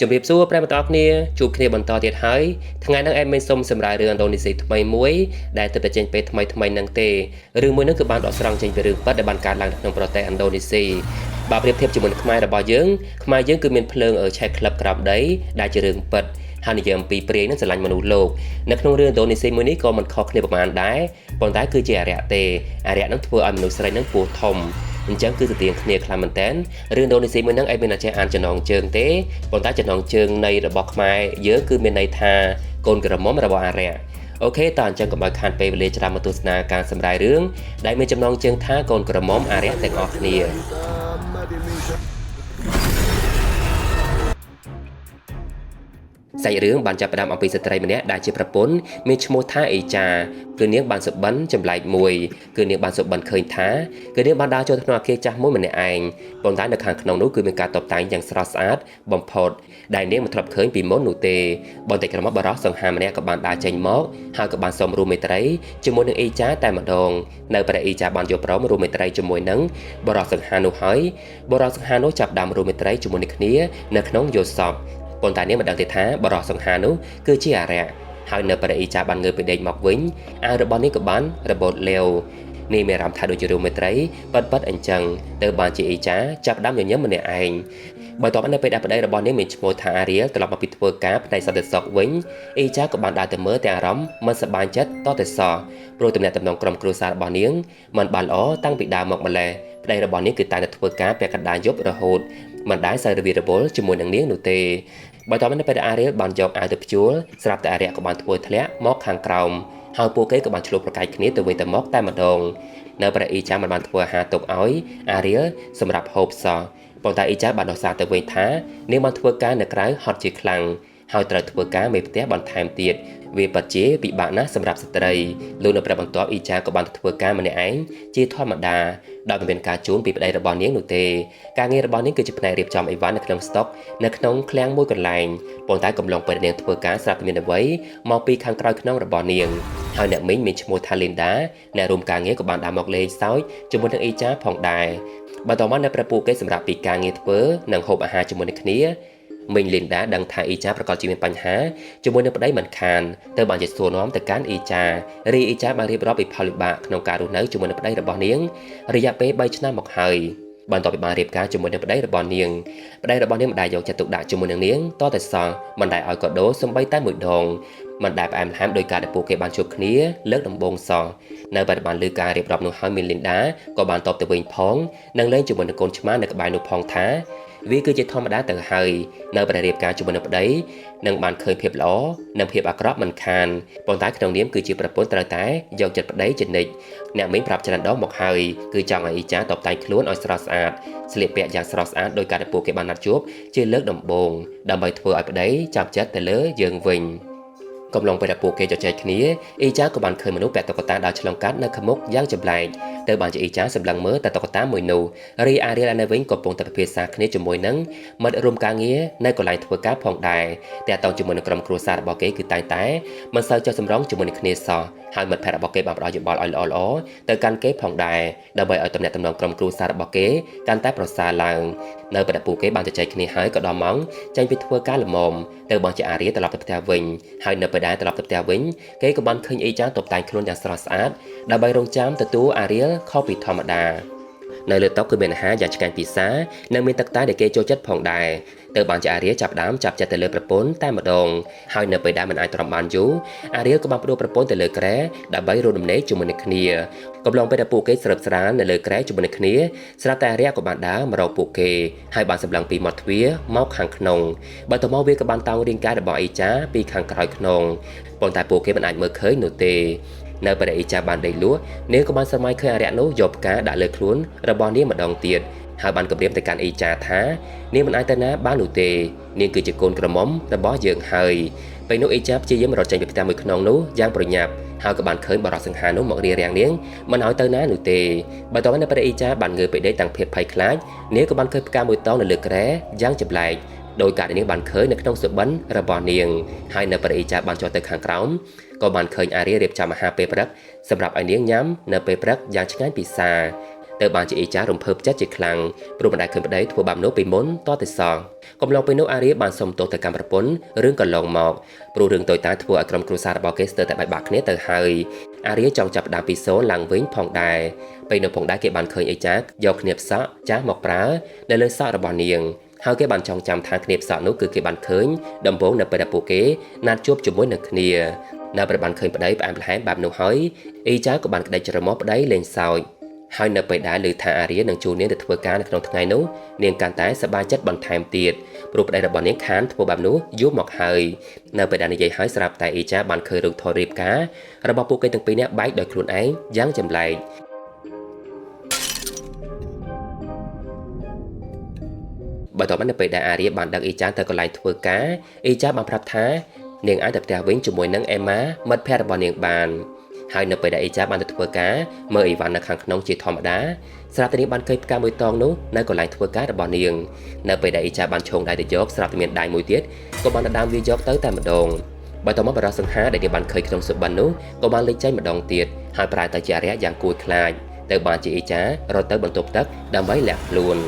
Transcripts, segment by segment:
ជំរាបសួរប្រិយមិត្តអរគ្នាជួបគ្នាបន្តទៀតហើយថ្ងៃនេះអេមានសុំសម្រាប់រឿងឥណ្ឌូនេស៊ីថ្មីមួយដែលទើបតែចេញពេលថ្មីនឹងទេរឿងមួយនោះគឺបានដកស្រង់ចេញពីរឿងពិតដែលបានកើតឡើងក្នុងប្រទេសឥណ្ឌូនេស៊ីបើប្រៀបធៀបជាមួយនឹងខ្មែររបស់យើងខ្មែរយើងគឺមានភ្លើងឆេះក្លឹបក្រោមដីដែលជារឿងពិតហើយនិយាយអំពីព្រាយនឹងស្រឡាញ់មនុស្សលោកនៅក្នុងរឿងឥណ្ឌូនេស៊ីមួយនេះក៏មិនខុសគ្នាប្រហែលដែរប៉ុន្តែគឺជាអរិយទេអរិយនឹងធ្វើឲ្យមនុស្សស្រីនឹងពោះធំអញ្ចឹងគឺទៅទៀងគ្នាខ្លាំងមែនតើរឿងឥណ្ឌូនេស៊ីមួយហ្នឹងឯងមានតែចេះអានចំណងជើងទេប៉ុន្តែចំណងជើងនៃរបស់ខ្មែរយើងគឺមានន័យថាកូនក្រមុំរបស់អារ្យអូខេតើអញ្ចឹងកុំឲ្យខានពេលវេលាច្រើនមកទស្សនាការសម្រាយរឿងដែលមានចំណងជើងថាកូនក្រមុំអារ្យទាំងអស់គ្នាសាច់រឿងបានចាប់ផ្ដើមអំពីស្ត្រីម្នាក់ដែលជាប្រពន្ធមានឈ្មោះថាអេចាគឺនាងបានសុបិនចម្លែកមួយគឺនាងបានសុបិនឃើញថាគឺនាងបានដើរចូលក្នុងអគារចាស់មួយម្នាក់ឯងប៉ុន្តែនៅខាងក្នុងនោះគឺមានការតុបតែងយ៉ាងស្រស់ស្អាតបំផុតដែលនាងមិនធ្លាប់ឃើញពីមុននោះទេបន្តិចក្រោយមកបរិសុទ្ធសង្ហាម្នាក់ក៏បានដើរចេញមកហើយក៏បានសុំរួមមេត្រីជាមួយនឹងអេចាតែម្ដងនៅពេលអេចាបានយកព្រមរួមមេត្រីជាមួយនឹងបរិសុទ្ធសង្ហានោះហើយបរិសុទ្ធសង្ហានោះចាប់ដើមរួមមេត្រីជាមួយនឹងគ្នានៅក្នុងយល់សពប៉ុន្តែនាងមិនដឹងទេថាបរិសុទ្ធសង្ហានោះគឺជាអារ្យហើយនៅពេលអេចាបានងើបពីដេកមកវិញអាវរបស់នាងក៏បានរបូតលាវនាងមានអារម្មណ៍ថាដូចជារូបមេត្រីប៉ិតអញ្ចឹងទៅបានជាអេចាចាប់ដើមញញឹមម្នាក់ឯងបើតបនៅពេលដែលប្តីរបស់នាងមានឈ្មោះថាអារៀលត្រឡប់មកពីធ្វើការផ្នែកសន្តិសុខវិញអេចាក៏បានដើរទៅមើលទាំងអារម្មណ៍មិនសប្បាយចិត្តតតែសោះព្រោះទំនាក់ទំនងក្រុមគ្រួសាររបស់នាងមិនបានល្អតាំងពីដើមមកម្ល៉េះប្តីរបស់នាងគឺតែងតែធ្វើការពាក់កណ្ដាលយប់រហូតមិនដែលសូវរវីរវល់ជាមួយនឹងនាងនោះទេបើតបនៅពេលដែលអារៀលបានយកអាវទៅព្យួរស្រាប់តែអារ្យក៏បានធ្វើធ្លាក់មកខាងក្រោមហើយពួកគេក៏បានឆ្លោះប្រកែកគ្នាទៅវិញទៅមកតែម្ដងនៅពេលអ៊ីចាបានធ្វើអាហារទុកឲ្យអារៀលសម្រាប់ហូបសោះប៉ុន្តែអ៊ីចាបានដោះសារទៅវិញថានាងបានធ្វើការនៅក្រៅហត់ជាខ្លាំងហើយត្រូវធ្វើការមេផ្ទះបន្ថែមទៀតវាពិតជាពិបាកណាស់សម្រាប់ស្ត្រីលោកនៅប្រាប់បន្ទាប់អ៊ីចាក៏បានទៅធ្វើការម្នាក់ឯងជាធម្មតាដោយមិនមានការជូនពីប្តីរបស់នាងនោះទេការងាររបស់នាងគឺជាផ្នែករៀបចំអីវ៉ាន់នៅក្នុងស្តុកនៅក្នុងឃ្លាំងមួយកន្លែងប៉ុន្តែកំឡុងពេលនាងធ្វើការស្រាប់តែមានអ្វីមកពីខាងក្រោយខ្នងរបស់នាងហើយអ្នកមីងមានឈ្មោះថាលីនដាអ្នករួមការងារក៏បានដើរមកលេងសើចជាមួយនឹងអ៊ីចាផងដែរបន្ទាប់មកនៅព្រះពូគេសម្រាប់ពីការងារធ្វើនិងហូបអាហារជាមួយនឹងគ្នាមីងលីនដាដឹងថាអ៊ីចាប្រកាសជាមានបញ្ហាជាមួយនឹងប្តីមិនខានទៅបានជាសួរនាំទៅកាន់អ៊ីចារីអ៊ីចាបានរៀបរាប់ពីផលវិបាកក្នុងការរស់នៅជាមួយនឹងប្តីរបស់នាងរយៈពេល3ឆ្នាំមកហើយបន្ទាប់ពីបានរៀបការជាមួយនឹងប្តីរបស់នាងមិនដែលយកចិត្តទុកដាក់ជាមួយនឹងនាងតតែសោះមិនដែលឲ្យកាដូសូម្បីតែមួយដងមិនដែលផ្អែមល្ហែមដោយការដែលពួកគេបានជួបគ្នាលើកដំបូងសោះនៅពេលបានលើការរៀបរាប់នោះហើយមីលីនដាក៏បានតបទៅវិញផងនិងលេងជាមួយនឹងកូនឆ្មានៅក្បែរនោះផងថាវាគឺជាធម្មតាទៅហើយនៅពេលរៀបការជាមួយនឹងប្តីនឹងបានឃើញភាពល្អនិងភាពអាក្រក់មិនខានប៉ុន្តែក្នុងនាមគឺជាប្រពន្ធត្រូវតែយកចិត្តប្តីជានិច្ចអ្នកមីងប្រាប់ច្រើនដងមកហើយគឺចង់ឲ្យអ៊ីចាតបតែងខ្លួនឲ្យស្រស់ស្អាតស្លៀកពាក់យ៉ាងស្រស់ស្អាតដោយការដែលពួកគេបានណាត់ជួបជាលើកដំបូងដើម្បីធ្វើឲ្យប្តីចាប់ចិត្តទៅលើយើងវិញកំឡុងពេលដែលពួកគេជជែកគ្នាអ៊ីចាក៏បានឃើញមនុស្សពាក់តុក្កតាដើរឆ្លងកាត់នៅខាងមុខយ៉ាងចម្លែកទៅបានជាអ៊ីចាសម្លឹងមើលតែតុក្កតាមួយនោះរីអារៀលនៅវិញក៏កំពុងតែពិភាក្សាគ្នាជាមួយនឹងមិត្តរួមការងារនៅកន្លែងធ្វើការផងដែរតែតោងជាមួយនឹងក្រុមគ្រួសាររបស់គេគឺតែងតែមិនសូវចុះសម្រងជាមួយនឹងគ្នាសោះហើយមិត្តភក្តិរបស់គេបានផ្ដល់យោបល់ឲ្យល្អៗទៅកាន់គេផងដែរដើម្បីឲ្យទំនាក់ទំនងក្រុមគ្រួសាររបស់គេកាន់តែប្រសើរឡើងនៅពេលដែលពួកគេបានជជែកគ្នាហើយក៏ដល់ម៉ោងចេញពីធ្វើការល្មមទៅបានជាអារៀលត្រឡប់ទៅផ្ទះវិញហើយនៅពេលដែលត្រឡប់ទៅផ្ទះវិញគេក៏បានឃើញអ៊ីចាតុបតែងខ្លួនយ៉ាងស្រស់ស្អាតដើម្បីរងចាំទទួលអារៀលខុសពីធម្មតានៅលើតុគឺមានអាហារយ៉ាងឆ្ងាញ់ពិសានិងមានទឹកតែដែលគេចូលចិត្តផងដែរទៅបានជាអារៀលចាប់ចិត្តទៅលើប្រពន្ធតែម្ដងហើយនៅពេលដែលមិនអាចទ្រាំបានយូរអារៀលក៏បានបដូរប្រពន្ធទៅលើគ្រែដើម្បីរួមដំណេកជាមួយនឹងគ្នាកំឡុងពេលដែលពួកគេស្រើបស្រាលនៅលើគ្រែជាមួយនឹងគ្នាស្រាប់តែអារៀលក៏បានដើរមករកពួកគេហើយបានសម្លឹងពីមាត់ទ្វារមកខាងក្នុងបើទៅមកវាក៏បានតោងរាងកាយរបស់អ៊ីចាពីខាងក្រោយខ្នងប៉ុន្តែពួកគេមិនអាចមើលឃើញនោះទេនៅពេលដែលអ៊ីចាបានដេកលក់នាងក៏បានស្រមៃឃើញអារ្យនោះយកផ្កាដាក់លើខ្លួនរបស់នាងម្ដងទៀតហើយបានគម្រាមទៅកាន់អ៊ីចាថានាងមិនអាចទៅណាបាននោះទេនាងគឺជាកូនក្រមុំរបស់យើងហើយពេលនោះអ៊ីចាព្យាយាមរត់ចេញពីផ្ទះមួយខ្នងនោះយ៉ាងប្រញាប់ហើយក៏បានឃើញបរិសុទ្ធសង្ហានោះមករារាំងនាងមិនឲ្យទៅណានោះទេបន្ទាប់មកនៅពេលអ៊ីចាបានងើបពីដេកតាំងភាពភ័យខ្លាចនាងក៏បានឃើញផ្កាមួយតោងនៅលើគ្រែយ៉ាងចម្លែកដោយការដែលនាងបានឃើញនៅក្នុងសុបិនរបស់នាងហើយនៅពេលអ៊ីចាបានចុះទៅខាងក្រោមក៏បានឃើញអារៀលរៀបចំអាហារពេលព្រឹកសម្រាប់ឲ្យនាងញ៉ាំនៅពេលព្រឹកយ៉ាងឆ្ងាញ់ពិសា ទៅបានជាអេចារំភើបចិត្តជាខ្លាំងព្រោះមិនដែលឃើញប្តីធ្វើបាបនោះពីមុនតទៅសងកំឡុងពេលនោះអារ៉ាបានសុំទោសទៅកម្មប្រពន្ធរឿងកន្លងមកព្រោះរឿងតូចតាចធ្វើឲ្យក្រុមគ្រួសាររបស់គេស្ទើរតែបែកបាក់គ្នាទៅហើយអារ៉ាចង់ចាប់ផ្ដើមពីសូន្យឡើងវិញផងដែរពេលនៅផងដែរគេបានឃើញអេចាយកគ្នាផ្សក់ចាស់មកប្រើនៅលើសក់របស់នាងហើយគេបានចងចាំថាគ្នាផ្សក់នោះគឺគេបានឃើញដំបូងនៅពេលដែលពួកគេណាត់ជួបជាមួយនឹងគ្នានៅពេលបានឃើញប្តីផ្អែមល្ហែមបែបនោះហើយអេចាក៏បានក្តីច្រមុះប្តីលេងសើចហើយនៅពេលដែលឮថាអារ៉ានឹងជួលនាងទៅធ្វើការនៅក្នុងថ្ងៃនោះនាងកាន់តែសប្បាយចិត្តបន្ថែមទៀតព្រោះប្តីរបស់នាងខានធ្វើបែបនោះយូរមកហើយនៅពេលដែលនិយាយហើយស្រាប់តែអេចាបានឃើញរូបថតរៀបការរបស់ពួកគេទាំងពីរនាក់បែកដោយខ្លួនឯងយ៉ាងចម្លែកបន្ទាប់មកនៅពេលដែលអារ៉ាបានដឹកអេចាទៅកន្លែងធ្វើការអេចាបានប្រាប់ថានាងអាចទៅផ្ទះវិញជាមួយនឹងអេម៉ាមិត្តភក្តិរបស់នាងបានហើយនៅពេលដែលអេចាបានទៅធ្វើការមើលអីវ៉ាន់នៅខាងក្នុងជាធម្មតាស្រាប់តែនាងបានឃើញផ្កាមួយតងនោះនៅកន្លែងធ្វើការរបស់នាងនៅពេលដែលអេចាបានឈោងដៃទៅយកស្រាប់តែមានដៃមួយទៀតក៏បានដើមវាយកទៅតែម្ដងបន្ទាប់មកបរិសង្ហាដែលនាងបានឃើញក្នុងសុបិននោះក៏បានលេចចេញម្ដងទៀតហើយប្រែទៅជាអារ៉ាយ៉ាងគួរខ្លាចទៅបានជាអេចារត់ទៅបន្ទប់ទឹកដើម្បីលាក់ខ្លួន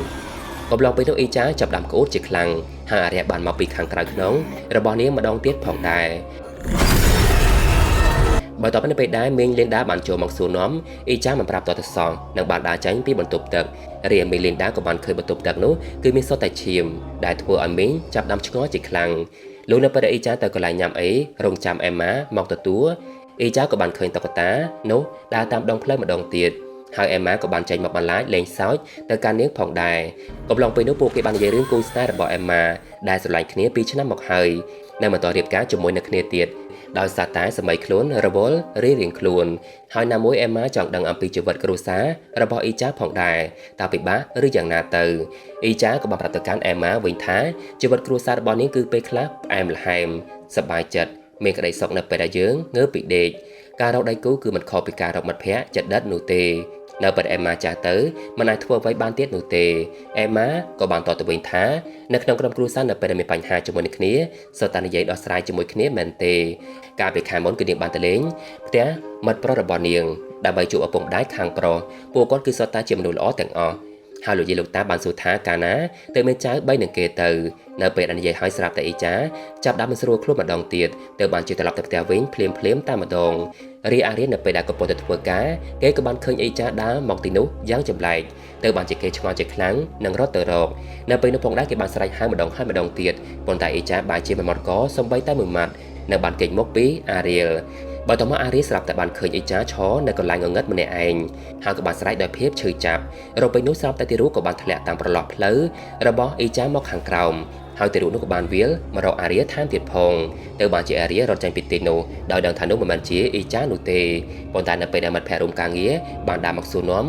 កំឡុងពេលនោះអេចាចាប់ដាំក្អួតជាខ្លាំងហើយអារ៉ាបានមកពីខាងក្រៅក្នុងរបស់នាងម្ដងទៀតផងដែរបើតបនៅពេលដែលមីងលីនដាបានចូលមកសួរនាំអេចាមិនប្រាប់តទៅសងនឹងបានដើរចេញពីបន្ទប់ទឹករីឯមីងលីនដាក៏បានឃើញបន្ទប់ទឹកនោះគឺមានសុទ្ធតែឈាមដែលធ្វើឲ្យមីងចាប់ដាំឆ្ងល់ជាខ្លាំងលោកនៅពេលដែលអេចាទៅកន្លែងញ៉ាំអីរងចាំអេម៉ាមកទទួលអេចាក៏បានឃើញតុក្កតានោះដើរតាមដងផ្លូវម្ដងទៀតហើយអេម៉ាក៏បានចេញមកបន្លាចលេងសើចទៅកាន់នាងផងដែរកំឡុងពេលនោះពួកគេបាននិយាយរឿងគូស្នេហ៍របស់អេម៉ាដែលស្រឡាញ់គ្នា2ឆ្នាំមកហើយនៅបន្តរៀបការជាមួយនឹងគ្នាទៀតដោយសារតែសម័យខ្លួនរវល់រៀងខ្លួនហើយណាមួយអេម៉ាចង់ដឹងអំពីជីវិតគ្រួសាររបស់អ៊ីចាផងដែរតើពិបាកឬយ៉ាងណាទៅអ៊ីចាក៏បានប្រាប់ទៅកាន់អេម៉ាវិញថាជីវិតគ្រួសាររបស់នាងគឺពេលខ្លះផ្អែមល្ហែមសប្បាយចិត្តមានក្តីសុខនៅពេលដែលយើងងើបពីដេកការរកដៃគូគឺមិនខុសពីការរកមិត្តភ័ក្តិចិត្តដិតនោះទេនៅពេលអេម៉ាចាស់ទៅមិនអាចធ្វើអ្វីបានទៀតនោះទេអេម៉ាក៏បានតបទៅវិញថានៅក្នុងក្រុមគ្រួសារនៅពេលដែលមានបញ្ហាជាមួយនឹងគ្នាសុទ្ធតែនិយាយដោះស្រាយជាមួយគ្នាមែនទេកាលពីខែមុនគឺនាងបានទៅលេងផ្ទះមិត្តប្រុសរបស់នាងដើម្បីជួបឪពុកម្ដាយខាងប្រុសពួកគាត់គឺសុទ្ធតែជាមនុស្សល្អទាំងអស់ហើយលោកយាយលោកតាបានសួរថាកាលណាទៅមានចៅ3នឹងគេទៅនៅពេលដែលនិយាយឲ្យស្រាប់តែអ៊ីចាចាប់ដើមមិនស្រួលខ្លួនម្ដងទៀតទៅបានជិះត្រឡប់ទៅផ្ទះវិញភ្លាមតែម្ដងរីអារៀននៅពេលដែលកំពុងតែធ្វើការគេក៏បានឃើញអ៊ីចាដើរមកទីនោះយ៉ាងចម្លែកទៅបានជាគេឆ្ងល់ជាខ្លាំងនិងរត់ទៅរកនៅពេលនោះផងដែរគេបានស្រែកហៅម្ដងហើយម្ដងទៀតប៉ុន្តែអ៊ីចាបានជាមិនមកកសំបីតែមួយម៉ាត់នៅបានគេចមកពីអារៀលបើតមកអារីស្រាប់តែបានឃើញអ៊ីចាឈរនៅកន្លែងងងឹតម្នាក់ឯងហើយក៏បានស្រែកដោយភាពឈឺចាប់រពេលនោះស្រាប់តែទីរូក៏បានធ្លាក់តាមប្រឡោះផ្លូវរបស់អ៊ីចាមកខាងក្រោមហើយទីរូនោះក៏បានវាលមករកអារីថែមទៀតផងទៅបានជាអារីរត់ចេញពីទីនោះដោយដឹងថានោះមិនមែនជាអ៊ីចានោះទេប៉ុន្តែនៅពេលដែលមិត្តភក្តិរួមការងារបានដើរមកសួរនាំ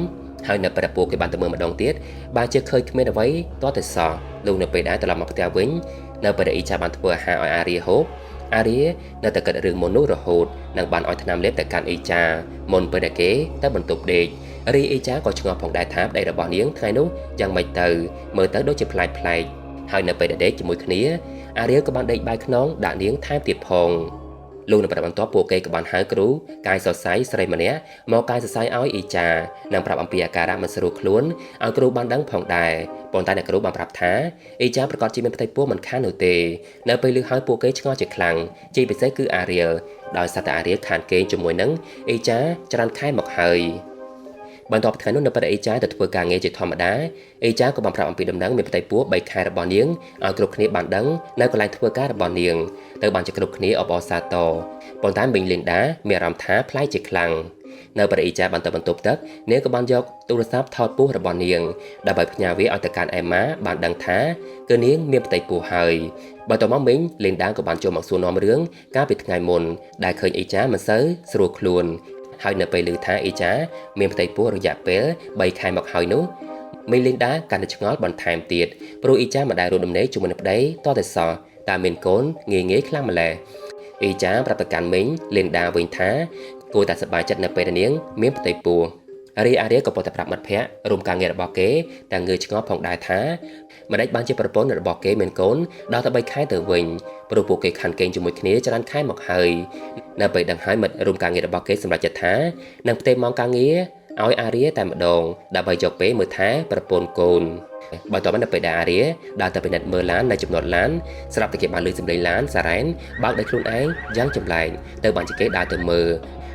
ហើយនៅពេលពួកគេបានទៅមើលម្ដងទៀតបានជាឃើញគ្មានអ្វីទាល់តែសោះលោកនៅពេលដែលត្រឡប់មកផ្ទះវិញនៅពេលដែលអ៊ីចាបានធ្វើអាហារឲ្យអារីហូបអារីនៅតែគិតរឿងមុននោះរហូតនឹងបានឲ្យថ្នាំលេបទៅកាន់អ៊ីចាមុនពេលដែលគេទៅបន្ទប់ដេករីអ៊ីចាក៏ឆ្ងល់ផងដែរថាប្តីរបស់នាងថ្ងៃនោះយ៉ាងម៉េចទៅមើលទៅដូចជាប្លែកហើយនៅពេលដែលដេកជាមួយគ្នាអារីក៏បានដេកបាយខ្នងដាក់នាងថែមទៀតផងលោកនៅប្របន្ទាប់ពួកគេក៏បានហៅគ្រូកាយសរសៃស្រីម្នាក់មកកាយសរសៃឲ្យអ៊ីចានិងប្រាប់អំពីអាការៈមិនស្រួលខ្លួនឲ្យគ្រូបានដឹងផងដែរប៉ុន្តែអ្នកគ្រូបានប្រាប់ថាអ៊ីចាប្រកាសជាមានផ្ទៃពោះមិនខាននោះទេនៅពេលឮហើយពួកគេឆ្ងល់ជាខ្លាំងជាពិសេសគឺអារៀលដោយសារតែអារៀលខានគេងជាមួយនឹងអ៊ីចាច្រើនខែមកហើយបន្ទាប់ពីថ្ងៃនោះនៅពេលអ៊ីចាទៅធ្វើការងារជាធម្មតាអ៊ីចាក៏បានប្រាប់អំពីដំណឹងមានផ្ទៃពោះ3ខែរបស់នាងឲ្យគ្រប់គ្នាបានដឹងនៅកន្លែងធ្វើការរបស់នាងទៅបានជាគ្រប់គ្នាអបអរសាទរប៉ុន្តែមីងលីនដាមានអារម្មណ៍ថាប្លែកជាខ្លាំងនៅពេលអ៊ីចាបានទៅបន្ទប់ទឹកនាងក៏បានយកទូរស័ព្ទថតពោះរបស់នាងដើម្បីផ្ញើវាឲ្យទៅកាន់អេម៉ាបានដឹងថាគឺនាងមានផ្ទៃពោះហើយបន្ទាប់មកមីងលីនដាក៏បានចូលមកសួរនាំរឿងកាលពីថ្ងៃមុនដែលឃើញអ៊ីចាមិនសូវស្រួលខ្លួនហើយនៅពេលឮថាអ៊ីចាមានផ្ទៃពោះរយៈពេល3ខែមកហើយនោះមីលីនដាកាន់តែឆ្ងល់បន្ថែមទៀតព្រោះអ៊ីចាមិនដែលរួមដំណេកជាមួយនឹងប្តីតតែសោះតែមានកូនងាយខ្លាំងម្ល៉េះអ៊ីចាប្រាប់ទៅកាន់មីងលីនដាវិញថាគួរតែសប្បាយចិត្តនៅពេលនាងមានផ្ទៃពោះរីអារីក៏ប៉ុន្តែប្រាប់មិត្តភ័ក្តិរួមការងាររបស់គេតែងើឆ្ងល់ផងដែរថាម្ដេចបានជាប្រពន្ធរបស់គេមានកូនដល់ទៅ3ខែទៅវិញព្រោះពួកគេខានគេងជាមួយគ្នាច្រើនខែមកហើយនៅពេលដឹងហើយមិត្តរួមការងាររបស់គេសម្រេចចិត្តថានឹងផ្ទេរម៉ោងការងារ ឲ្យអារ្យតែម្ដងដើម្បីយកពេលមើលថែប្រពន្ធកូនបើតើនៅពេលដែលអារ្យដើរទៅពិនិត្យមើលឡាននៅចំណតឡានស្រាប់តែគេបានលើសម្លេងឡានសារ៉ែនបើកដោយខ្លួនឯងយ៉ាងចម្លែកទៅបានជាគេដើរទៅមើល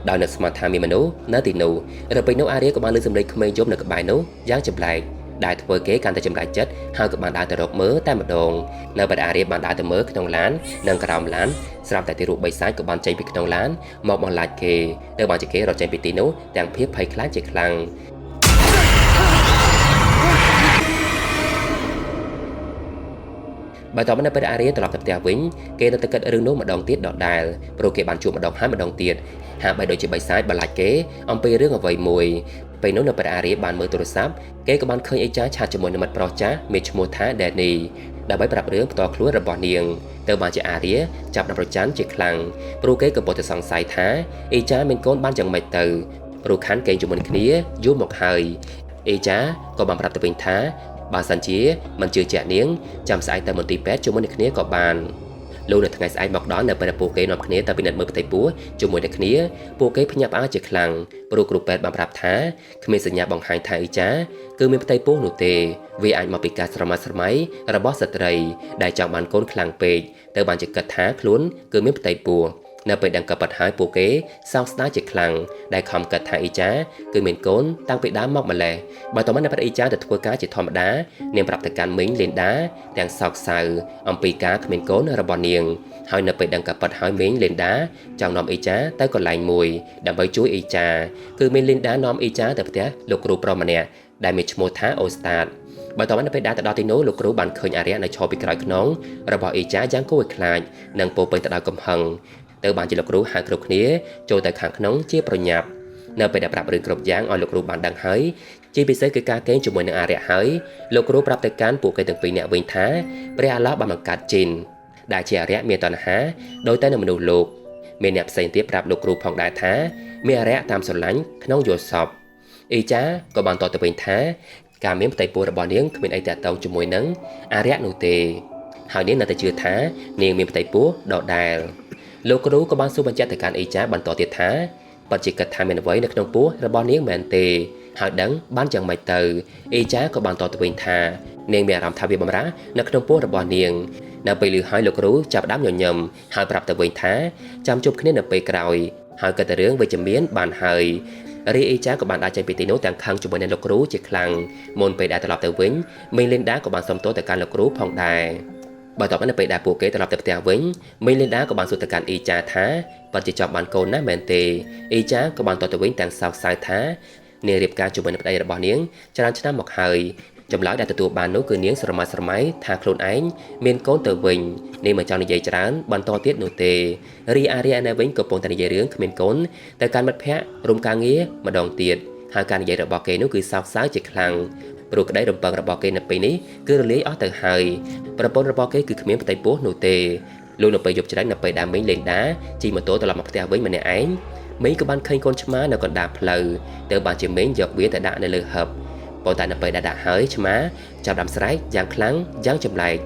ដោយនៅស្មានថាមានមនុស្សនៅទីនោះឬពេលនោះអារ្យក៏បានលើសម្លេងក្មេងយំនៅក្បែរនោះយ៉ាងចម្លែកដែលធ្វើគេកាន់តែចម្លែកចិត្តហើយក៏បានដើរទៅរកមើលតែម្ដងនៅពេលអារ្យបានដើរទៅមើលក្នុងឡាននិងក្រោមឡានស្រាប់តែទីរូបបីសាច់ក៏បានចេញពីក្នុងឡានមកបង្លាច់គេទៅបានជាគេរត់ចេញពីទីនោះទាំងភាពភ័យខ្លាចជាខ្លាំងបើតើនៅពេលអារ្យត្រឡប់ទៅផ្ទះវិញគេនៅតែគិតរឿងនោះម្ដងទៀតដដែលព្រោះគេបានជួបម្ដងហើយម្ដងទៀតហាក់បីដូចជាបីសាច់បន្លាច់គេអំពីរឿងអ្វីមួយពេលនោះនៅពេលអារ្យបានមើលទូរស័ព្ទគេក៏បានឃើញអេចាឆាតជាមួយនឹងមិត្តប្រុសចាស់មានឈ្មោះថា Danny ដើម្បីប្រាប់រឿងផ្ទាល់ខ្លួនរបស់នាងទៅបានជាអារ្យចាប់ដល់ប្រច័ណ្ឌជាខ្លាំងព្រោះគេក៏ពុតតែសង្ស័យថាអេចាមានកូនបានយ៉ាងម៉េចទៅព្រោះខានគេជាមួយគ្នាយូរមកហើយអេចាក៏បានប្រាប់ទៅវិញថាបើសិនជាមិនជឿជាក់នាងចាំស្អែកទៅមន្ទីរពេទ្យជាមួយនឹងគ្នាក៏បានលោកនៅថ្ងៃស្អែកមកដល់នៅពេលពួកគេនាំគ្នាទៅពិនិត្យមើលផ្ទៃពោះជាមួយនឹងគ្នាពួកគេភ្ញាក់ផ្អើលជាខ្លាំងព្រោះគ្រូពេទ្យបានប្រាប់ថាគ្មានសញ្ញាបង្ហាញថាអីចាគឺមានផ្ទៃពោះនោះទេវាអាចមកពីការស្រមើស្រមៃរបស់ស្ត្រីដែលចង់បានកូនខ្លាំងពេកទៅបានជាគិតថាខ្លួនគឺមានផ្ទៃពោះនៅពេលដឹងក៏ប៉ັດហើយពួកគេសោកស្ដាយជាខ្លាំងដែលខំគិតថាអ៊ីចាគឺមានកូនតាំងពីដើមមកម្លេះបើតើមិននៅពេលអ៊ីចាទៅធ្វើការជាធម្មតានាងប្រាប់ទៅកាន់មីងលីនដាទាំងសោកសៅអំពីការគ្មានកូនរបស់នាងហើយនៅពេលដឹងក៏ប៉ັດហើយមីងលីនដាចង់នាំអ៊ីចាទៅកន្លែងមួយដើម្បីជួយអ៊ីចាគឺមីងលីនដានាំអ៊ីចាទៅផ្ទះលោកគ្រូប្រុសម្នាក់ដែលមានឈ្មោះថាអូស្តាតបើតើនៅពេលដើរទៅដល់ទីនោះលោកគ្រូបានឃើញអារ្យនៅឈរពីក្រោយខ្នងរបស់អ៊ីចាយ៉ាងគួរឲ្យខ្លាចនិងពោពេញទៅដោយកំហឹងទៅបានជាលោកគ្រូហៅគ្រប់គ្នាចូលទៅខាងក្នុងជាប្រញាប់នៅពេលដែលប្រាប់រឿងគ្រប់យ៉ាងឲ្យលោកគ្រូបានដឹងហើយជាពិសេសគឺការកេងជាមួយនឹងអារ្យហើយលោកគ្រូប្រាប់ទៅកាន់ពួកគេទាំងពីរនាក់វិញថាព្រះអាឡោះបានបង្កើតជីនដែលជាអារ្យមានតណ្ហាដោយតែនៅមនុស្សលោកមានអ្នកផ្សេងទៀតប្រាប់លោកគ្រូផងដែរថាមានអារ្យតាមស្រឡាញ់ក្នុងយល់សពអ៊ីចាក៏បានតបទៅវិញថាការមានផ្ទៃពោះរបស់នាងគ្មានអីតាក់ទងជាមួយនឹងអារ្យនោះទេហើយនាងនៅតែជឿថានាងមានផ្ទៃពោះដដែលលោកគ្រូក៏បានសួរបញ្ជាក់ទៅកាន់អ៊ីចាបន្តទៀតថាពិតជាគិតថាមានអ្វីនៅក្នុងពោះរបស់នាងមែនទេហើយដឹងបានយ៉ាងម៉េចទៅអ៊ីចាក៏បានតបទៅវិញថានាងមានអារម្មណ៍ថាវាបំរានៅក្នុងពោះរបស់នាងនៅពេលឮហើយលោកគ្រូចាប់ផ្ដើមញញឹមហើយប្រាប់ទៅវិញថាចាំជួបគ្នានៅពេលក្រោយហើយក៏ទៅរឿងវិជ្ជមានបានហើយរីអ៊ីចាក៏បានដើរចេញពីទីនោះទាំងខឹងជាមួយនឹងលោកគ្រូជាខ្លាំងមុនពេលដែលត្រឡប់ទៅវិញមីងលីនដាក៏បានសុំទោសទៅកាន់លោកគ្រូផងដែរបើតបនៅពេលដែលពួកគេត្រឡប់ទៅផ្ទះវិញមីងលីនដាក៏បានសួរទៅកាន់អ៊ីចាថាពិតជាចង់បានកូនណាស់មែនទេអ៊ីចាក៏បានតបទៅវិញទាំងសោកសៅថានាងរៀបការជាមួយនឹងប្តីរបស់នាងច្រើនឆ្នាំមកហើយចម្លើយដែលទទួលបាននោះគឺនាងស្រមើស្រមៃថាខ្លួនឯងមានកូនទៅវិញនាងមិនចង់និយាយច្រើនបន្តទៀតនោះទេរីអារ្យនៅវិញក៏កំពុងតែនិយាយរឿងគ្មានកូនទៅកាន់មិត្តភ័ក្តិរួមការងារម្ដងទៀតហើយការនិយាយរបស់គេនោះគឺសោកសៅជាខ្លាំងព្រោះក្តីរំពឹងរបស់គេនៅពេលនេះគឺរលាយអស់ទៅហើយប្រពន្ធរបស់គេគឺគ្មានផ្ទៃពោះនោះទេលោកនៅពេលយប់ជ្រៅនៅពេលដែលមីងលេងដាជិះម៉ូតូត្រឡប់មកផ្ទះវិញម្នាក់ឯងមីងក៏បានឃើញកូនឆ្មានៅកណ្ដាលផ្លូវទៅបានជាមីងយកវាទៅដាក់នៅលើហឹបប៉ុន្តែនៅពេលដែលដាក់ហើយឆ្មាចាប់ដាំស្រែកយ៉ាងខ្លាំងយ៉ាងចម្លែក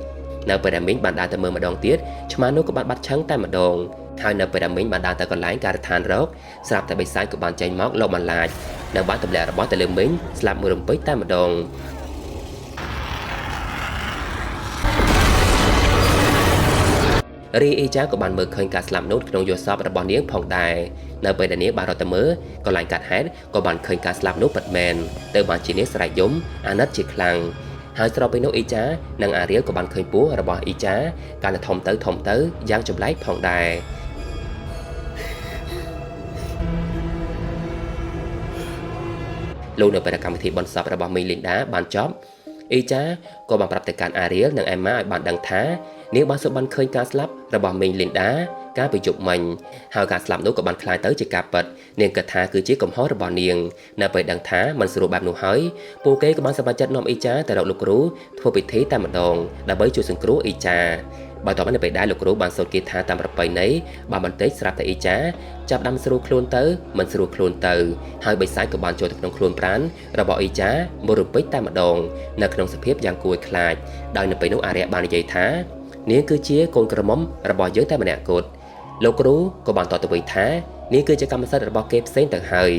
នៅពេលដែលមីងបានដើរទៅមើលម្ដងទៀតឆ្មានោះក៏បានបាត់ឆឹងតែម្ដងហើយនៅពេលដែលមីងបានដើរទៅកន្លែងការដ្ឋានរកស្រាប់តែបិសាចក៏បានចេញមកលបបន្លាចនៅបានទម្លាក់របស់ទៅលើមីងស្លាប់មួយរំពេចតែម្ដងរីអ៊ីចាក៏បានមើលឃើញការស្លាប់នោះក្នុងយល់សពរបស់នាងផងដែរនៅពេលដែលនាងបានរត់ទៅមើលកន្លែងកាត់ហេតុក៏បានឃើញការស្លាប់នោះពិតមែនទៅបានជានាងស្រែកយំអាណិតជាខ្លាំងហើយស្របពេលនោះអ៊ីចានិងអារៀលក៏បានឃើញពោះរបស់អ៊ីចាកាន់តែធំទៅយ៉ាងចម្លែកផងដែរលោកនៅពេលកម្មវិធីបន់សពរបស់មីងលីនដាបានចប់អ៊ីចាក៏បានប្រាប់ទៅកាន់អារៀលនិងអេម៉ាឲ្យបានដឹងថានាងបានសុបបានឃើញការស្លាប់របស់មីងលីនដាការប្រយុទ្ធមិញហើយការស្លាប់នោះក៏បានคล้ายទៅជាការពិតនាងគិតថាគឺជាកំហុសរបស់នាងនៅពេលដឹងថាមិនស្រួលបែបនោះហើយពួកគេក៏បានសម្រេចចិត្តនាំអ៊ីចាទៅរកលោកគ្រូធ្វើពិធីតែម្ដងដើម្បីជួយសង្គ្រោះអ៊ីចាបើតបនៅពេលដែលលោកគ្រូបានសូត្រគាថាតាមប្រពៃណីបានបន្តិចស្រាប់តែអ៊ីចាចាប់ដាំស្រួលខ្លួនទៅមិនស្រួលខ្លួនទៅហើយបិសាចក៏បានចូលទៅក្នុងខ្លួនប្រាណរបស់អ៊ីចាមួយរំពេចតែម្ដងនៅក្នុងសភាពយ៉ាងគួរឲ្យខ្លាចដោយនៅពេលនោះអារ្យបាននិយាយថានាងគឺជាកូនក្រមុំរបស់យើងតែម្នាក់គត់លោកគ្រូក៏បានតបទៅវិញថានាងគឺជាកម្មសិទ្ធិរបស់គេផ្សេងទៅហើយ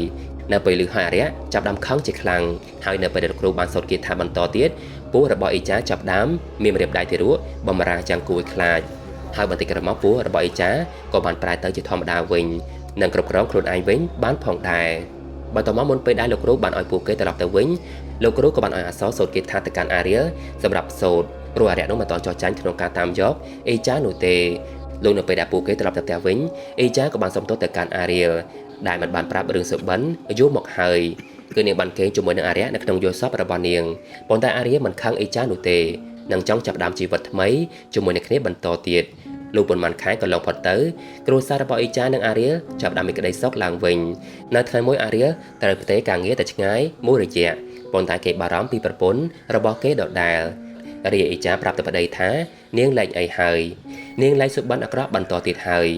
នៅពេលឮហើយអារក្សចាប់ដើមខឹងជាខ្លាំងហើយនៅពេលដែលលោកគ្រូបានសូត្រគាថាបន្តទៀតពស់របស់អេចាចាប់ដើមមានម្រាមដៃទារកបំរាយ៉ាងគួរឲ្យខ្លាចហើយបន្តិចក្រោយមកពស់របស់អេចាក៏បានប្រែទៅជាធម្មតាវិញនិងគ្រប់គ្រងខ្លួនឯងវិញបានផងដែរបន្ទាប់មកមុនពេលដែលលោកគ្រូបានឲ្យពួកគេត្រឡប់ទៅវិញលោកគ្រូក៏បានឲ្យអក្សរសូត្រគាថាទៅកាន់អារៀលសម្រាប់សូត្រព្រោះអារក្សនោះមិនទាន់ចោះចាញ់ក្នុងការតាមយកអេចានោះទេលោកនៅពេលដែលពួកគេត្រឡប់ទៅផ្ទះវិញអេចាក៏បានសុំទោសទៅកាន់អារៀលដែលមិនបានប្រាប់រឿងសុបិនយូរមកហើយគឺនាងបានគេងជាមួយនឹងអារក្សនៅក្នុងយល់សប្តិរបស់នាងប៉ុន្តែអារៀលមិនខឹងអេចានោះទេនឹងចង់ចាប់ផ្ដើមជីវិតថ្មីជាមួយនឹងគ្នាបន្តទៀតលោកប៉ុន្មានខែក៏ឡងផុតទៅគ្រួសាររបស់អេចានិងអារៀលចាប់ផ្ដើមមានក្តីសុខឡើងវិញនៅថ្ងៃមួយអារៀលត្រូវផ្ទេរការងារទៅឆ្ងាយមួយរយៈប៉ុន្តែគេបារម្ភពីប្រពន្ធរបស់គេដដែលរាអេចាប្រាប់ទៅប្តីថានាងលែងអីហើយនាងលែងសុបិនអាក្រក់បន្តទៀតហើយ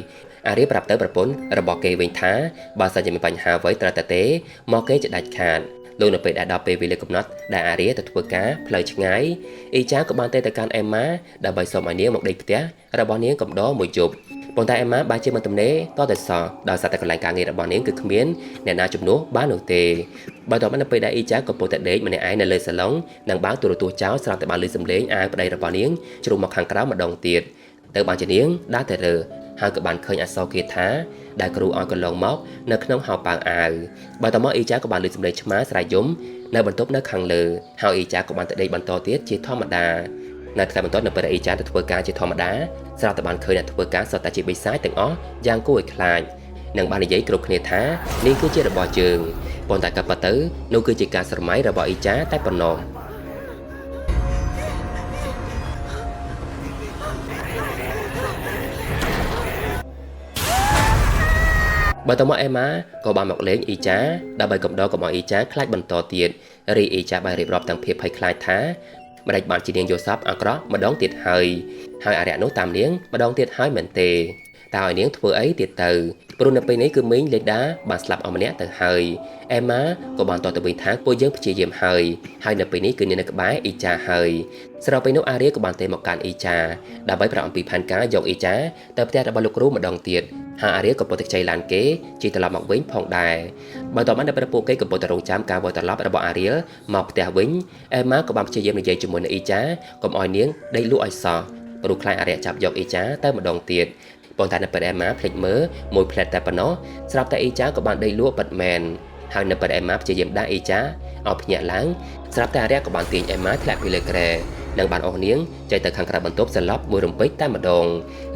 អារៀលប្រាប់ទៅប្រពន្ធរបស់គេវិញថាបើសិនជាមានបញ្ហាអ្វីត្រូវតែទេមកគេจะដាច់ខាតលោកនៅពេលដែលដល់ពេលវេលាកំណត់ដែលអារៀលទៅធ្វើការផ្លូវឆ្ងាយអេចាក៏បានទៅកាន់អេម៉ាដើម្បីសុំឲ្យនាងមកដេកផ្ទះរបស់នាងកំដរមួយយប់ប៉ុន្តែអេម៉ាបានជាមិនទំនេរតតែសោះដោយសារតែកន្លែងការងាររបស់នាងគឺគ្មានអ្នកណាជំនួសបាននោះទេបើតើនៅពេលដែលអេចាកំពុងតែដេកម្នាក់ឯងនៅលើសាឡុងនិងបើកទូរទស្សន៍ចោលស្រាប់តែបានឮសំឡេងអាវប្តីរបស់នាងជ្រុះមកខាងក្រៅម្ដងទៀតទៅបានជានាងដើរទៅរើហើយក៏បានឃើញអក្សរគាថាដែលគ្រូឲ្យកន្លងមកនៅក្នុងហោប៉ៅអាវបើតមកអេចាក៏បានឮសំឡេងឆ្មាស្រែកយំនៅបន្ទប់នៅខាងលើហើយអេចាក៏បានទៅដេកបន្តទៀតជាធម្មតានៅថ្ងៃបន្ទាប់នៅពេលអេចាទៅធ្វើការជាធម្មតាស្រាប់តែបានឃើញអ្នកធ្វើការសុទ្ធតែជាបិសាចទាំងអស់យ៉ាងគួរឲ្យខ្លាចនិងបាននិយាយគ្រប់គ្នាថានេះគឺជារបស់យើងប៉ុន្តែក៏ប៉ុន្តែនោះគឺជាការស្រមៃរបស់អេចាតែប៉ុណ្ណោះបើតមកអេម៉ាក៏បានមកលេងអ៊ីចាដើម្បីកំដរកុំឲ្យអ៊ីចាខ្លាចបន្តទៀតរីអ៊ីចាបានរៀបរាប់ទាំងភាពភ័យខ្លាចថាម្ដេចបានជានាងយល់សប្តិអាក្រក់ម្ដងទៀតហើយអារក្សនោះតាមនាងម្ដងទៀតហើយមែនទេតើឲ្យនាងធ្វើអីទៀតទៅព្រោះនៅពេលនេះគឺមីងលេដាបានស្លាប់អស់ម្នាក់ទៅហើយអេម៉ាក៏បានតទៅវិញថាពួកយើងព្យាយាមហើយនៅពេលនេះគឺនាងនៅក្បែរអ៊ីចាហើយស្របពេលនោះអារៀក៏បានទៅមកកាន់អ៊ីចាដើម្បីប្រាប់អំពីផែនការយកអ៊ីចាទៅផ្ទះរបស់លោកគ្រូម្ដងទៀតហើយអារៀក៏ពុតតែខ្ចីឡានគេជិះត្រឡប់មកវិញផងដែរបើតបាននៅពេលពួកគេកំពុងតែរងចាំការវិលត្រឡប់របស់អារៀមកផ្ទះវិញអេម៉ាក៏បានព្យាយាមនិយាយជាមួយនឹងអ៊ីចាកុំឲ្យនាងដេកលក់ឲ្យសោះព្រោះខ្លាចអារៀចាប់យកអ៊ីចាទៅម្ដងទៀតប៉ុន្តែនៅពេលអេម៉ាភ្លេចមើលមួយផ្លែតតែប៉ុណ្ណោះស្រាប់តែអ៊ីចាក៏បានដេកលក់ពិតមែនហើយនៅពេលអេម៉ាព្យាយាមដាក់អ៊ីចាឲ្យភ្ញាក់ឡើងស្រាប់តែអារៀក៏បានទាញអេម៉ាធ្លាក់ពីលើគ្រែនិងបានអស់នាងchạyទៅខាងក្រៅបន្ទប់សន្លប់មួយរំពេចតែម្ដង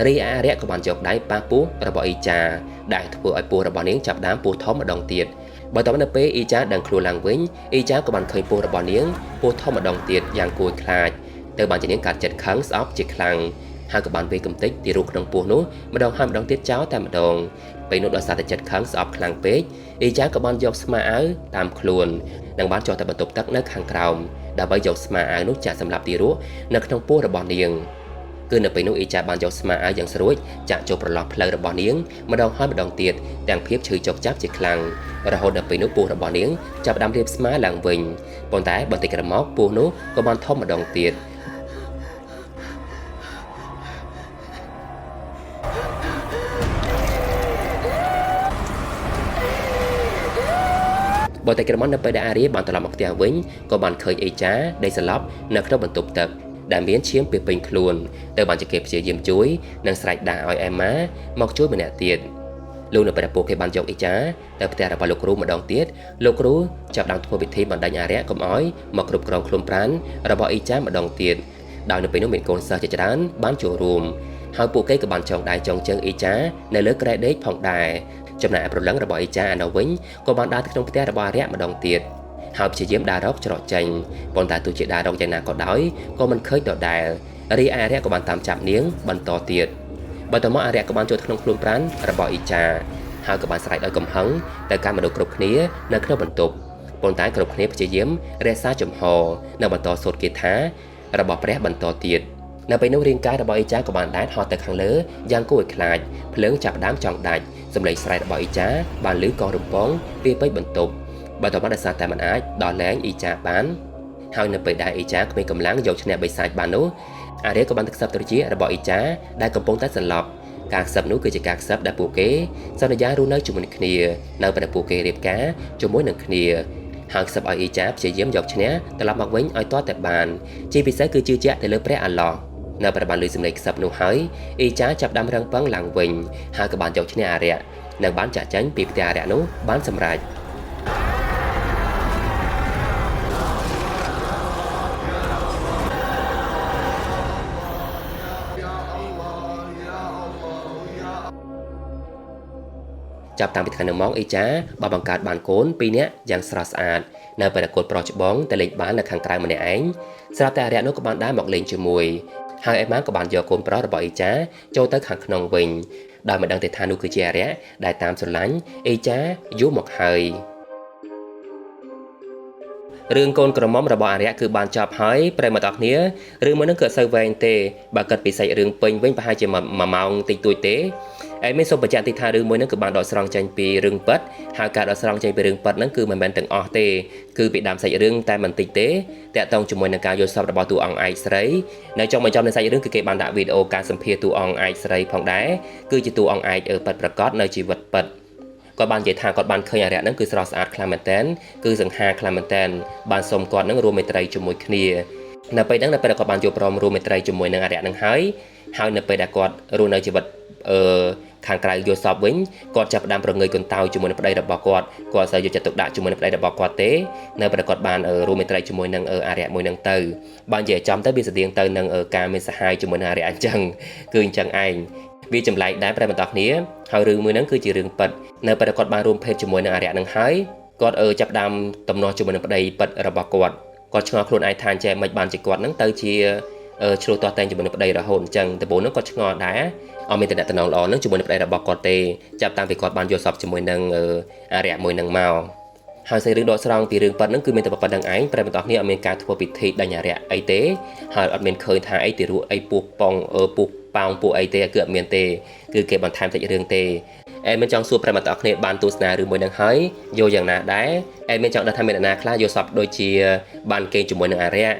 រីអារក្សក៏បានយកដៃប៉ះពោះរបស់អ៊ីចាដែលធ្វើឲ្យពោះរបស់នាងចាប់ដើមពោះធំម្ដងទៀតបើតើនៅពេលអ៊ីចាដឹងខ្លួនឡើងវិញអ៊ីចាក៏បានឃើញពោះរបស់នាងពោះធំម្ដងទៀតយ៉ាងគួរខ្លាចទៅបានជានាងកាត់ចិត្តខឹងស្អប់ជាខ្លាំងហើយក៏បានវេកំតិចទីរូបក្នុងពោះនោះម្ដងហើយម្ដងទៀតចោលតែម្ដងពេលនោះដោយសារតែចិត្តខឹងស្អប់ខ្លាំងពេកអ៊ីចាក៏បានយកស្មាអាវតាមខ្លួននិងបានចុះទៅបន្ទប់ទឹកនៅខាងក្រោមដើម្បីយកស្មាអាវនោះចាក់សម្រាប់ទីរក់នៅក្នុងពោះរបស់នាងគឺនៅពេលនោះអ៊ីចាបានយកស្មាអាវយ៉ាងស្រួចចាក់ចូលប្រឡោះផ្លូវរបស់នាងម្ដងហើយម្ដងទៀតទាំងភាពឈឺចុកចាប់ជាខ្លាំងរហូតដល់ពេលនោះពោះរបស់នាងចាប់ផ្ដើមរៀបស្មាឡើងវិញប៉ុន្តែបន្តិចក្រោយមកពោះនោះក៏បានធំម្ដងទៀតបើតែក្រមុននៅពេលដែលអារីបានត្រឡប់មកផ្ទះវិញក៏បានឃើញអេចាដេកសន្លប់នៅក្នុងបន្ទប់ទឹកដែលមានឈាមពីពេញខ្លួនទៅបានជាគេព្យាយាមជួយនិងស្រែកដាស់ឲ្យអេម៉ាមកជួយម្នាក់ទៀតលោកនៅពេលដែលពួកគេបានយកអេចាទៅផ្ទះរបស់លោកគ្រូម្ដងទៀតលោកគ្រូចាប់ដើមធ្វើពិធីបណ្ដេញអារក្សកុំឲ្យមកគ្រប់គ្រងខ្លួនប្រាណរបស់អេចាម្ដងទៀតដោយនៅពេលនោះមានកូនសិស្សជាច្រើនបានចូលរួមហើយពួកគេក៏បានចងដៃចងជើងអេចានៅលើក្រែដេកផងដែរចំណែកប្រលឹងរបស់អេចានៅវិញក៏បានដើរទៅក្នុងផ្ទះរបស់អារក្សម្ដងទៀតហើយព្យាយាមដើររកច្រកចេញប៉ុន្តែទោះជាដើររកយ៉ាងណាក៏ដោយក៏មិនឃើញដដែលរីអារក្សក៏បានតាមចាប់នាងបន្តទៀតបើតមកអារក្សក៏បានចូលក្នុងខ្លួនប្រាណរបស់អេចាហើយក៏បានស្រែកដោយកំហឹងទៅកាន់មនុស្សគ្រប់គ្នានៅក្នុងបន្ទប់ប៉ុន្តែគ្រប់គ្នាព្យាយាមរក្សាជំហរនិងបន្តសូត្រគាថារបស់ព្រះបន្តទៀតនៅពេលនោះរាងកាយរបស់អេចាក៏បានដែតហោះទៅខាងលើយ៉ាងគួរឲ្យខ្លាចភ្លើងចាប់ដើមចង់ដាច់សម្លេងស្រែករបស់អេចាបានឮកោះរំពងពីពេញបន្ទប់បើតមកដោយសារតែមិនអាចដល់លែងអេចាបានហើយនៅពេលដែលអេចាគ្មានកម្លាំងយកឈ្នះបិសាចបាននោះអារេក៏បានទឹកសឹកត្រជារបស់អេចាដែលកំពុងតែសន្លប់ ការខ្សឹបនោះគឺជាការខ្សឹបដែលពួកគេសន្យារស់នៅជាមួយគ្នានៅពេលដែលពួកគេរៀបការជាមួយនឹងគ្នាហើយខ្សឹបឲ្យអ៊ីចាព្យាយាមយកឈ្នះត្រឡប់មកវិញឲ្យទាល់តែបានជាពិសេសគឺជឿជាក់ទៅលើព្រះអាឡោះនៅពេលបានឮសំឡេងខ្សឹបនោះហើយអ៊ីចាចាប់ដាំរឹងប៉ឹងឡើងវិញហើយក៏បានយកឈ្នះអារក្សនិងបានចាក់ចេញពីផ្ទះអារក្សនោះបានសម្រេចចាប់តាំងពីថ្ងៃនោះមកអ៊ីចាបានបង្កើតបានកូន2នាក់យ៉ាងស្រស់ស្អាតនៅពេលដែលកូនប្រុសច្បងតែលេងបាននៅខាងក្រៅម្នាក់ឯងស្រាប់តែអារក្សនោះក៏បានដើរមកលេងជាមួយហើយអេម៉ាក៏បានយកកូនប្រុសរបស់អ៊ីចាចូលទៅខាងក្នុងវិញដោយមិនដឹងទេថានោះគឺជាអារក្សដែលតាមស្រឡាញ់អ៊ីចាយូរមកហើយរឿងកូនក្រមុំរបស់អារក្សគឺបានចប់ហើយប្រិយមិត្តអរគ្នារឿងមួយនឹងគឺអត់សូវវែងទេបើគិតពីសាច់រឿងពេញវិញប្រហែលជា1ម៉ោងតិចតួចទេឯមានសូមបញ្ជាក់តិចថារឿងមួយនឹងគឺបានដកស្រង់ចេញពីរឿងពិតហើយការដកស្រង់ចេញពីរឿងពិតហ្នឹងគឺមិនមែនទាំងអស់ទេគឺពីដើមសាច់រឿងតែមិនតិចទេតាក់ទងជាមួយនឹងការយល់សប្តិរបស់តួអង្គឯកស្រីនៅចុងបញ្ចប់នៃសាច់រឿងគឺគេបានដាក់វីដេអូការសម្ភាសតួអង្គឯកស្រីផងដែរគឺជាតួអង្គឯកពិតប្រាកដនៅជីវិតពិតគាត់បាននិយាយថាគាត់បានឃើញអារក្សហ្នឹងគឺស្រស់ស្អាតខ្លាំងមែនទែនគឺសង្ហាខ្លាំងមែនទែនបានសុំគាត់ហ្នឹងរួមមេត្រីជាមួយគ្នានៅពេលហ្នឹងនៅពេលដែលគាត់បានជួបព្រមរួមមេត្រីជាមួយនឹងអារក្សហ្នឹងហើយនៅពេលដែលគាត់រស់នៅជីវិតខាងក្រៅយល់សពវិញគាត់ចាប់ផ្ដើមប្រងើយកន្តើយជាមួយនឹងប្តីរបស់គាត់អត់សូវយកចិត្តទុកដាក់ជាមួយនឹងប្តីរបស់គាត់ទេនៅពេលគាត់បានរួមមេត្រីជាមួយនឹងអារក្សមួយហ្នឹងទៅបាននិយាយចំទៅវាស្តៀងទៅនឹងការមានសហាយជាមួយនឹងអារក្សអញ្ចឹងគឺអញ្ចឹងឯងវាចម្លែកដែរប្រិយមិត្តគ្នាហើយរឿងមួយហ្នឹងគឺជារឿងពិតនៅពេលគាត់បានរួមភេទជាមួយនឹងអារក្សហ្នឹងហើយគាត់ចាប់ផ្ដើមទំនាស់ជាមួយនឹងប្តីពិតរបស់គាត់ឆ្ងល់ខ្លួនឯងថាចេះមិនបានជាគាត់ហ្នឹងទៅជាឆ្លោះទាស់តែងជាមួយនឹងប្តីរហូតអញ្ចឹងដំបូងហ្នឹងគាត់ឆ្ងល់ដែរអត់មានតំណែងល្អនឹងជាមួយនឹងប្តីរបស់គាត់ទេចាប់តាំងពីគាត់បានយល់សប្តិជាមួយនឹងអារក្សមួយនឹងមកហើយសេរីរឿងដកស្រង់ពីរឿងប៉ិតហ្នឹងគឺមានតែប៉ុណ្្នឹងឯងប្រិយមិត្តគ្នាអត់មានការធ្វើពិធីដេញអារក្សអីទេហើយអត់មានឃើញថាអីទីរੂអីពូប៉ោងពួកអីទេគឺអត់មានទេគឺគេបន្ថែមតិចរឿងទេអេមិនចង់សួរប្រិយមិត្តគ្នាបានទស្សនារឿងមួយហ្នឹងហើយយកយ៉ាងណាដែរអេមិនចង់ដឹងថាមានអ្នកណាខ្លះយល់សប្តិដូចជាបានគេជាមួយនឹងអារក្ស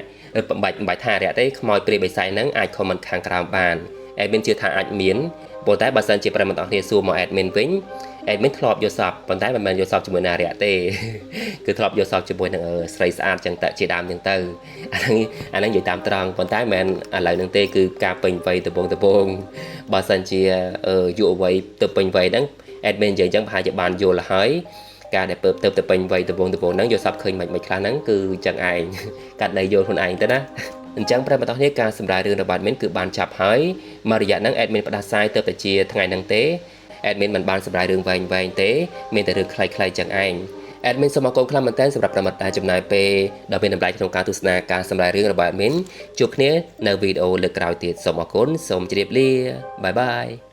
បំបាច់ថាអារក្សទេខ្មោចព្រាយបិសាចហ្នឹងអាចខមមិនខាងក្រោមបានអេដមីនជឿថាអាចមានប៉ុន្តែបើសិនជាប្រិយមិត្តអរគ្នាសួរមកអេដមីនវិញអេដមីនធ្លាប់យល់សប្តិប៉ុន្តែមិនមែនយល់សប្តិជាមួយនឹងអារក្សទេគឺធ្លាប់យល់សប្តិជាមួយនឹងស្រីស្អាតចឹងតែជាដើមចឹងទៅអាហ្នឹងនិយាយតាមត្រង់ប៉ុន្តែមិនមែនឥឡូវហ្នឹងទេគឺការពេញវ័យដំបូងបើសិនជាយុវវ័យទៅពេញវ័យហ្នឹងអេដមីននិយាយចឹងប្រហែលជាបានយល់ហើយការដែលទៅពេញវ័យដំបូងហ្នឹងយល់សប្តិឃើញមិនខ្លះហ្នឹងគឺចឹងឯងកាត់ដៃយល់ខ្លួនឯងទៅណាអញ្ចឹងប្រិយមិត្តគ្នាការសម្រាយរឿងរបស់ admin គឺបានចាប់ហើយមករយៈហ្នឹង admin ផ្ដាសាយទៅតែជាថ្ងៃហ្នឹងទេ admin មិនបានសម្រាយរឿងវែងទេមានតែរឿងខ្លីៗចឹងឯង admin សូមអរគុណខ្លាំងមែនទែនសម្រាប់ប្រិយមិត្តដែលចំណាយពេលដ៏មានតម្លៃក្នុងការទស្សនាការសម្រាយរឿងរបស់ admin ជួបគ្នានៅវីដេអូលើកក្រោយទៀតសូមអរគុណសូមជម្រាបលាបាយបាយ